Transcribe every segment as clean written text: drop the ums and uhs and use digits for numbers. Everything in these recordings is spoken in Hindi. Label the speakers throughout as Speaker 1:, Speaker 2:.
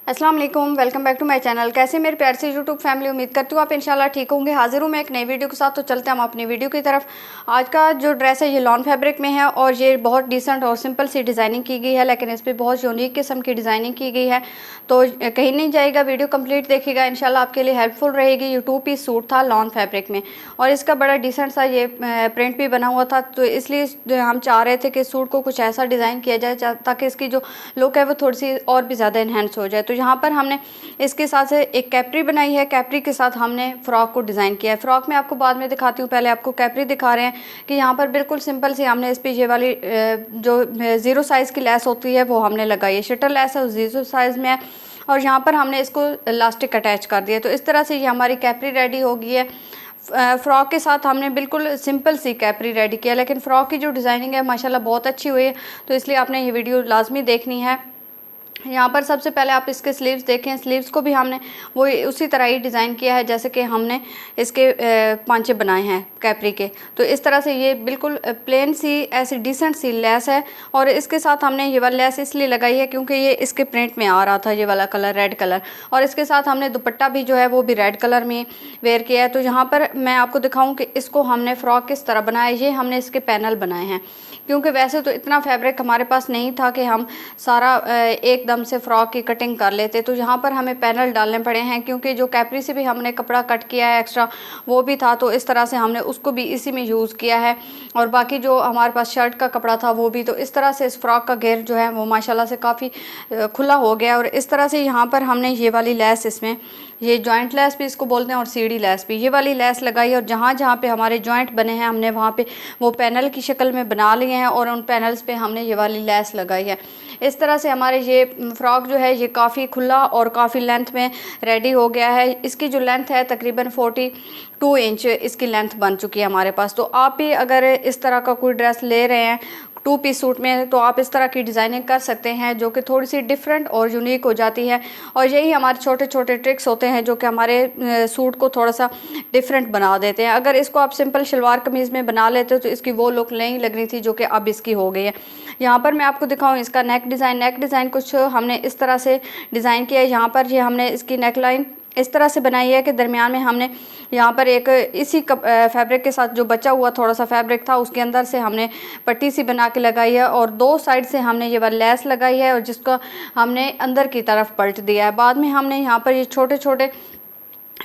Speaker 1: अस्सलाम वालेकुम, welcome back to my channel. कैसे मेरे प्यार से यूट्यूब फैमिली, उम्मीद करती हूँ आप इंशाल्लाह ठीक होंगे। हाजिर हूँ मैं एक नई वीडियो के साथ। तो चलते हैं हम अपनी वीडियो की तरफ। आज का जो ड्रेस है ये लॉन फैब्रिक में है और ये बहुत डिसेंट और सिंपल सी डिज़ाइनिंग की गई है, लेकिन इस पर बहुत यूनिक किस्म की डिज़ाइनिंग की गई है। तो कहीं नहीं जाएगा, वीडियो कंप्लीट देखिएगा, इंशाल्लाह आपके लिए हेल्पफुल रहेगी। ये 2 पीस सूट था लॉन फैब्रिक में और इसका बड़ा डिसेंट सा ये प्रिंट भी बना हुआ था। तो इसलिए हम चाह रहे थे कि सूट को कुछ ऐसा डिज़ाइन किया जाए ताकि इसकी जो लुक है वो थोड़ी सी और भी ज़्यादा इन्हेंस हो जाए। तो यहाँ पर हमने इसके साथ से एक कैप्री बनाई है। कैप्री के साथ हमने फ्रॉक को डिज़ाइन किया है। फ्रॉक में आपको बाद में दिखाती हूँ, पहले आपको कैप्री दिखा रहे हैं कि यहाँ पर बिल्कुल सिंपल सी हमने इस पर ये वाली जो 0 साइज़ की लेस होती है वो हमने लगाई है। शटर लेस है, 0 साइज़ में है और यहाँ पर हमने इसको इलास्टिक अटैच कर दिया। तो इस तरह से ये हमारी कैप्री रेडी हो गई है। फ़्रॉक के साथ हमने बिल्कुल सिंपल सी कैप्री रेडी किया, लेकिन फ़्रॉक की जो डिज़ाइनिंग है माशाल्लाह बहुत अच्छी हुई है। तो इसलिए आपने ये वीडियो लाजमी देखनी है। यहाँ पर सबसे पहले आप इसके स्लीव्स देखें। स्लीव्स को भी हमने वो उसी तरह ही डिज़ाइन किया है जैसे कि हमने इसके पांचे बनाए हैं कैप्री के। तो इस तरह से ये बिल्कुल प्लेन सी ऐसी डिसेंट सी लेस है और इसके साथ हमने ये वाला लेस इसलिए लगाई है क्योंकि ये इसके प्रिंट में आ रहा था, ये वाला कलर रेड कलर। और इसके साथ हमने दुपट्टा भी जो है वो भी रेड कलर में वेयर किया है। तो यहाँ पर मैं आपको दिखाऊँ कि इसको हमने फ़्रॉक किस तरह बनाया। ये हमने इसके पैनल बनाए हैं क्योंकि वैसे तो इतना फैब्रिक हमारे पास नहीं था कि हम सारा एकदम से फ़्रॉक की कटिंग कर लेते। तो यहाँ पर हमें पैनल डालने पड़े हैं क्योंकि जो कैप्री से भी हमने कपड़ा कट किया है एक्स्ट्रा वो भी था, तो इस तरह से हमने उसको भी इसी में यूज़ किया है। और बाकी जो हमारे पास शर्ट का कपड़ा था वो भी। तो इस तरह से इस फ़्रॉक का घेर जो है वो माशाल्लाह से काफ़ी खुला हो गया। और इस तरह से यहाँ पर हमने ये वाली लेस, इसमें ये जॉइंट लेस भी इसको बोलते हैं और सीढ़ी लेस भी, ये वाली लेस लगाई और जहाँ जहाँ पे हमारे जॉइंट बने हैं हमने वहाँ पे वो पैनल की शक्ल में बना लिए हैं और उन पैनल्स पे हमने ये वाली लेस लगाई है। इस तरह से हमारे ये फ़्रॉक जो है ये काफ़ी खुला और काफ़ी लेंथ में रेडी हो गया है। इसकी जो लेंथ है तकरीबन 42 इंच इसकी लेंथ बन चुकी है हमारे पास। तो आप भी अगर इस तरह का कोई ड्रेस ले रहे हैं 2 पीस सूट में तो आप इस तरह की डिज़ाइनिंग कर सकते हैं जो कि थोड़ी सी डिफरेंट और यूनिक हो जाती है। और यही हमारे छोटे छोटे ट्रिक्स होते हैं जो कि हमारे सूट को थोड़ा सा डिफरेंट बना देते हैं। अगर इसको आप सिंपल शलवार कमीज़ में बना लेते हो तो इसकी वो लुक नहीं लगनी थी जो कि अब इसकी हो गई है। यहाँ पर मैं आपको दिखाऊँ इसका नेक डिज़ाइन कुछ हमने इस तरह से डिज़ाइन किया है। यहाँ पर ये हमने इसकी नेक लाइन इस तरह से बनाई है कि दरमियान में हमने यहाँ पर एक इसी फैब्रिक के साथ जो बचा हुआ थोड़ा सा फैब्रिक था उसके अंदर से हमने पट्टी सी बना के लगाई है और 2 साइड से हमने ये वाली लेस लगाई है और जिसको हमने अंदर की तरफ पलट दिया है। बाद में हमने यहाँ पर ये छोटे छोटे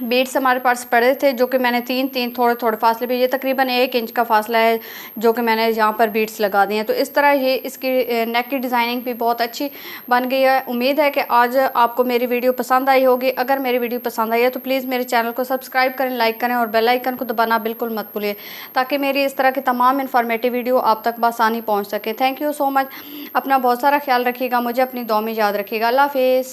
Speaker 1: बीट्स हमारे पास पड़े थे जो कि मैंने तीन थोड़े थोड़े फासले पे, ये तकरीबन 1 इंच का फासला है जो कि मैंने यहाँ पर बीट्स लगा दिए हैं। तो इस तरह ये इसकी नेक की डिज़ाइनिंग भी बहुत अच्छी बन गई है। उम्मीद है कि आज आपको मेरी वीडियो पसंद आई होगी। अगर मेरी वीडियो पसंद आई है तो प्लीज़ मेरे चैनल को सब्सक्राइब करें, लाइक करें और बेल आइकन को दबाना बिल्कुल मत भूलिए ताकि मेरी इस तरह की तमाम इन्फॉर्मेटिव वीडियो आप तक बआसानी पहुँच सके। Thank you so much. अपना बहुत सारा ख्याल रखिएगा, मुझे अपनी दुआ में याद रखिएगा। अल्लाह हाफिज़।